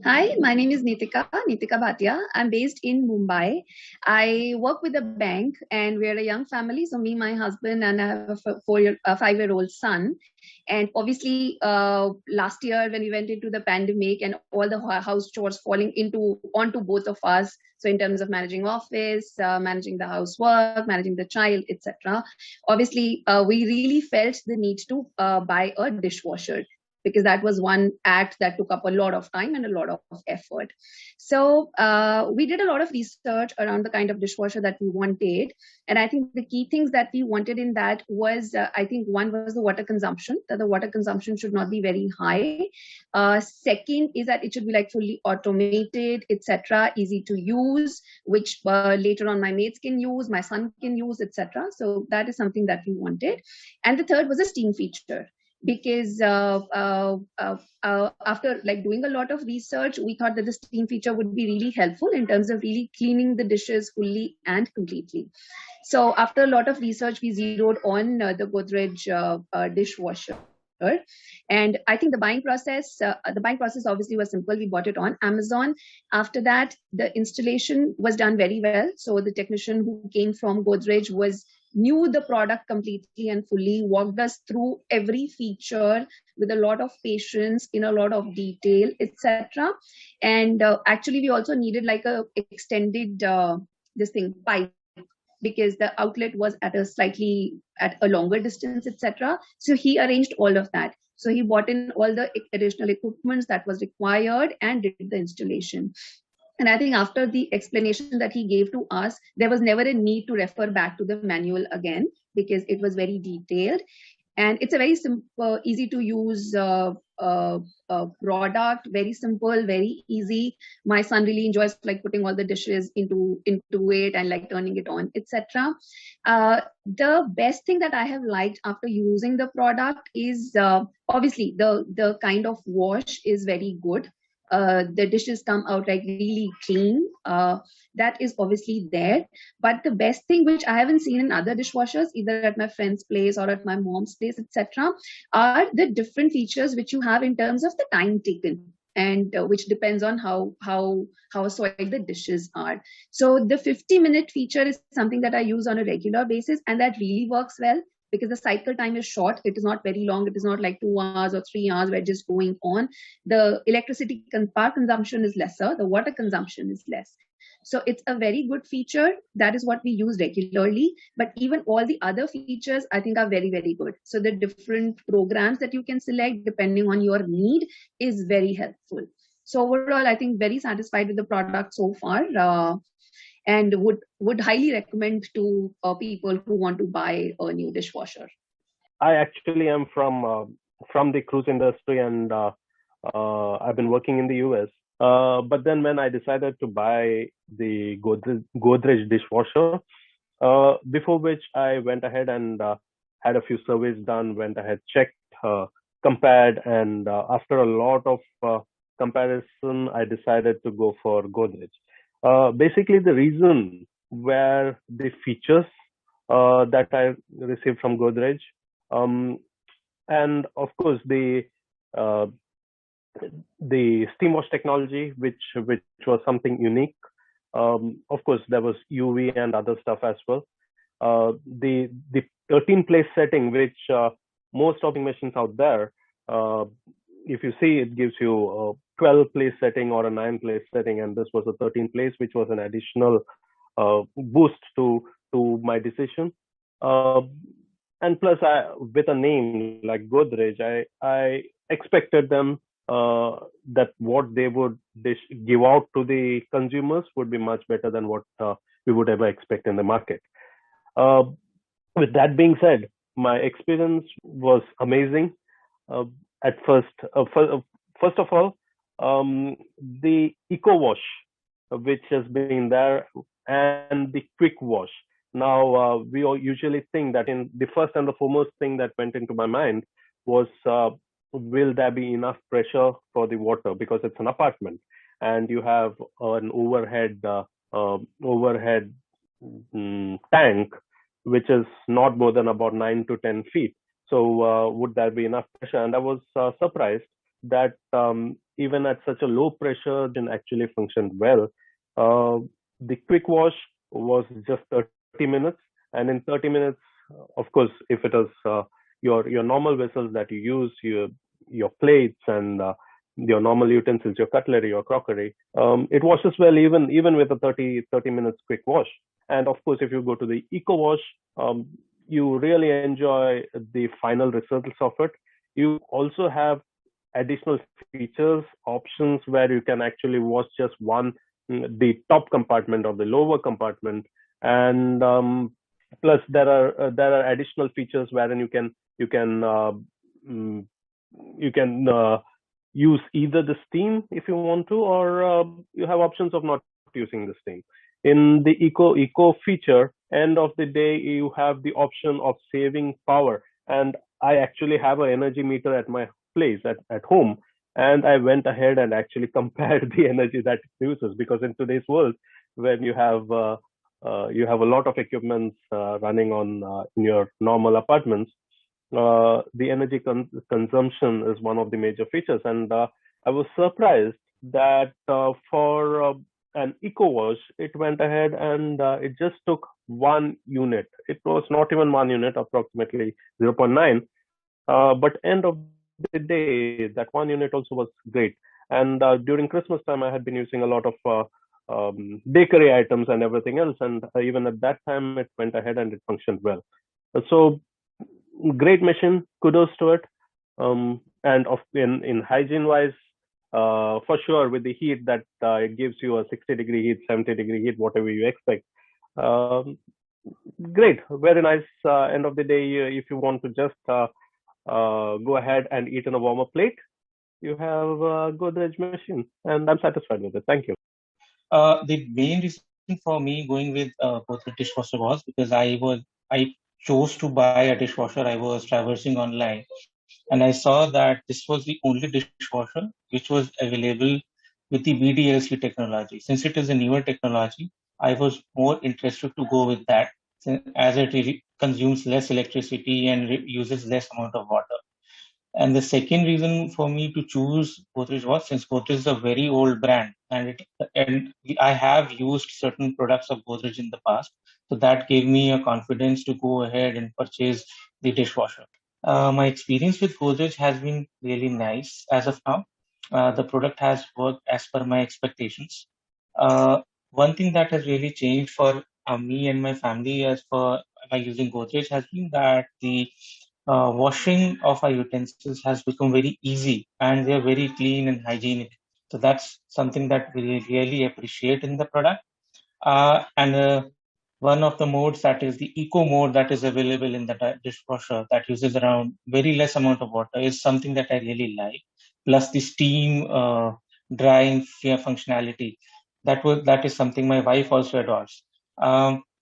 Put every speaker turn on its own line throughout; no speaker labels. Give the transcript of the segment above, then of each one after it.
Hi, my name is Nitika Bhatia. I'm based in Mumbai. I work with a bank and we're a young family. So me, my husband, and I have a 5-year-old son. And obviously, last year when we went into the pandemic and all the house chores falling onto both of us. So in terms of managing office, managing the housework, managing the child, etc. Obviously, we really felt the need to buy a dishwasher because that was one act that took up a lot of time and a lot of effort. So we did a lot of research around the kind of dishwasher that we wanted. And I think the key things that we wanted in that was, I think one was the water consumption, that the water consumption should not be very high. Second is that it should be like fully automated, etc., easy to use, which later on my mates can use, my son can use, etc. So that is something that we wanted. And the third was a steam feature because after like doing a lot of research, we thought that the steam feature would be really helpful in terms of really cleaning the dishes fully and completely. So after a lot of research, we zeroed on the Godrej dishwasher. And I think the buying process obviously was simple. We bought it on Amazon. After that, the installation was done very well. So the technician who came from Godrej knew the product completely and fully, walked us through every feature with a lot of patience, in a lot of detail, etc. And actually, we also needed like a extended pipe, because the outlet was at a longer distance, etc. So he arranged all of that. So he bought in all the additional equipments that was required and did the installation. And I think after the explanation that he gave to us, there was never a need to refer back to the manual again because it was very detailed. And it's a very simple, easy to use product, very simple, very easy. My son really enjoys like putting all the dishes into it and like turning it on, etc. The best thing that I have liked after using the product is obviously the kind of wash is very good. The dishes come out like really clean. That is obviously there. But the best thing, which I haven't seen in other dishwashers, either at my friend's place or at my mom's place, etc., are the different features which you have in terms of the time taken, and which depends on how soiled the dishes are. So the 50-minute feature is something that I use on a regular basis, and that really works well because the cycle time is short. It is not very long. It is not like 2 hours or 3 hours where just going on. The electricity power consumption is lesser. The water consumption is less. So it's a very good feature. That is what we use regularly. But even all the other features, I think, are very, very good. So the different programs that you can select depending on your need is very helpful. So overall, I think very satisfied with the product so far, and would highly recommend to people who want to buy a new dishwasher.
I actually am from the cruise industry, and I've been working in the US. But then when I decided to buy the Godrej dishwasher, before which I went ahead and had a few surveys done, went ahead, checked, compared, and after a lot of comparison, I decided to go for Godrej. Basically, the reason were the features that I received from Godrej, um, and of course uh, the steam wash technology, which was something unique. Of course, there was UV and other stuff as well. The 13 place setting, which most of the machines out there, uh, if you see, it gives you a 12 place setting or a 9 place setting, and this was a 13 place, which was an additional boost to my decision. Uh, and plus, with a name like Godrej, I expected them that what they would give out to the consumers would be much better than what we would ever expect in the market. Uh, with that being said, my experience was amazing. Uh, at first of all, the Eco Wash, which has been there, and the Quick Wash. Now, we all usually think that in the first and the foremost thing that went into my mind was, will there be enough pressure for the water, because it's an apartment and you have an overhead tank which is not more than about 9 to 10 feet. So would there be enough pressure? And I was surprised that even at such a low pressure, then actually functioned well. The quick wash was just 30 minutes, and in 30 minutes, of course, if it is your normal vessels that you use, your plates and your normal utensils, your cutlery, your crockery, it washes well even with a 30 minutes quick wash. And of course, if you go to the eco wash, you really enjoy the final results of it. You also have additional features, options where you can actually wash just the top compartment or the lower compartment, and plus there are additional features wherein mm, you can use either the steam if you want to, or you have options of not using the steam. In the eco feature, end of the day, you have the option of saving power. And I actually have an energy meter at my place at home, and I went ahead and actually compared the energy that it uses, because in today's world, when you have a lot of equipments running on in your normal apartments, the energy consumption is one of the major features. And I was surprised that for an eco wash, it went ahead and it just took 1 unit. It was not even 1 unit, approximately 0.9. But end of the day, that 1 unit also was great. And during Christmas time, I had been using a lot of bakery items and everything else. And even at that time, it went ahead and it functioned well. So great machine, kudos to it. And in hygiene wise, for sure, with the heat that it gives you a 60-degree heat, 70-degree heat, whatever you expect. Great, very nice. End of the day, if you want to just go ahead and eat in a warmer plate, you have a Godrej machine, and I'm satisfied with it. Thank you.
The main reason for me going with Godrej dishwasher was because I chose to buy a dishwasher. I was traversing online, and I saw that this was the only dishwasher which was available with the VDLC technology. Since it is a newer technology, I was more interested to go with that, as it really consumes less electricity and uses less amount of water. And the second reason for me to choose Godrej was since Godrej is a very old brand, and I have used certain products of Godrej in the past, so that gave me a confidence to go ahead and purchase the dishwasher. My experience with Godrej has been really nice as of now. The product has worked as per my expectations. One thing that has really changed for me and my family as for by using Godrej has been that the washing of our utensils has become very easy and they're very clean and hygienic. So that's something that we really appreciate in the product. And one of the modes, that is the eco mode, that is available in the dishwasher that uses around very less amount of water, is something that I really like. Plus the steam drying functionality, that is something my wife also adores.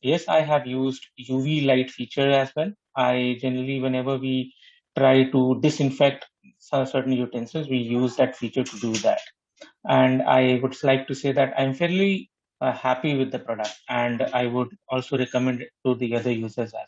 Yes, I have used UV light feature as well. I generally, whenever we try to disinfect certain utensils, we use that feature to do that. And I would like to say that I'm fairly happy with the product, and I would also recommend it to the other users as well.